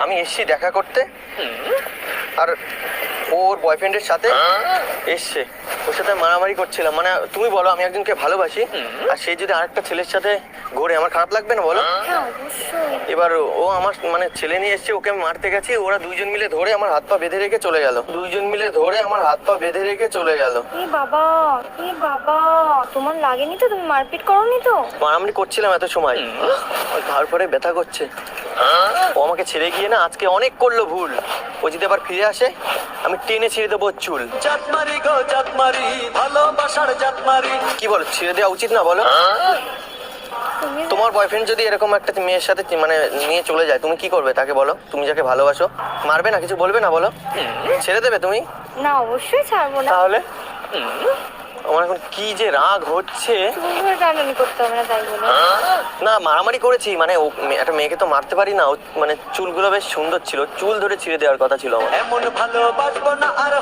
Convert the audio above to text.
আমি এসছি দেখা করতে, আর ওর বয়ফ্রেন্ডের সাথে এসছে, ওর সাথে মারামারি করছিলাম। মানে তুমি বলো, আমি একজনকে ভালোবাসি আর সে যদি আরেকটা ছেলের সাথে ঘোরে, আমার খারাপ লাগবে না বলো? হ্যাঁ অবশ্যই। এবার ও আমার মানে ছেলে নিয়ে এসছে, ওকে আমি মারতে গেছি, ওরা দুইজন মিলে ধরে আমার হাত পা বেঁধে রেখে চলে গেল। দুইজন মিলে ধরে আমার হাত পা বেঁধে রেখে চলে গেল। এ বাবা, এ বাবা, তোমার লাগেনি তো? তুমি মারপিট করোনি তো? মারামারি করছিলাম এত সময়, তারপরে ব্যথা করছে। ও আমাকে ছেড়ে গিয়ে না আজকে অনেক করলো ভুল। ও যদি আবার ফিরে আসে, আমি টেনে ছেড়ে দেবো ওর চুল। জাতমারি গো জাতমারি, ভালোবাসার জাতমারি। কি বলো, ছেড়ে দেওয়া উচিত না বলো? তুমি তোমার বয়ফ্রেন্ড যদি এরকম একটা মেয়ের সাথে মানে নিয়ে চলে যায়, তুমি কি করবে তাকে বলো? তুমি যাকে ভালোবাসো, মারবে না, কিছু বলবে না বলো? ছেড়ে দেবে তুমি? না, অবশ্যই ছাড়বো না। তাহলে আমার এখন কি যে রাগ হচ্ছে। চুল ধরে টানাটানি করতে হবে না তাই বলে? না, মারামারি করেছি মানে ও একটা মেয়েকে তো মারতে পারি না। মানে চুলগুলো বেশ সুন্দর ছিল, চুল ধরে ছিঁড়ে দেওয়ার কথা ছিল আমার। এমন ভালোবাসবো না আর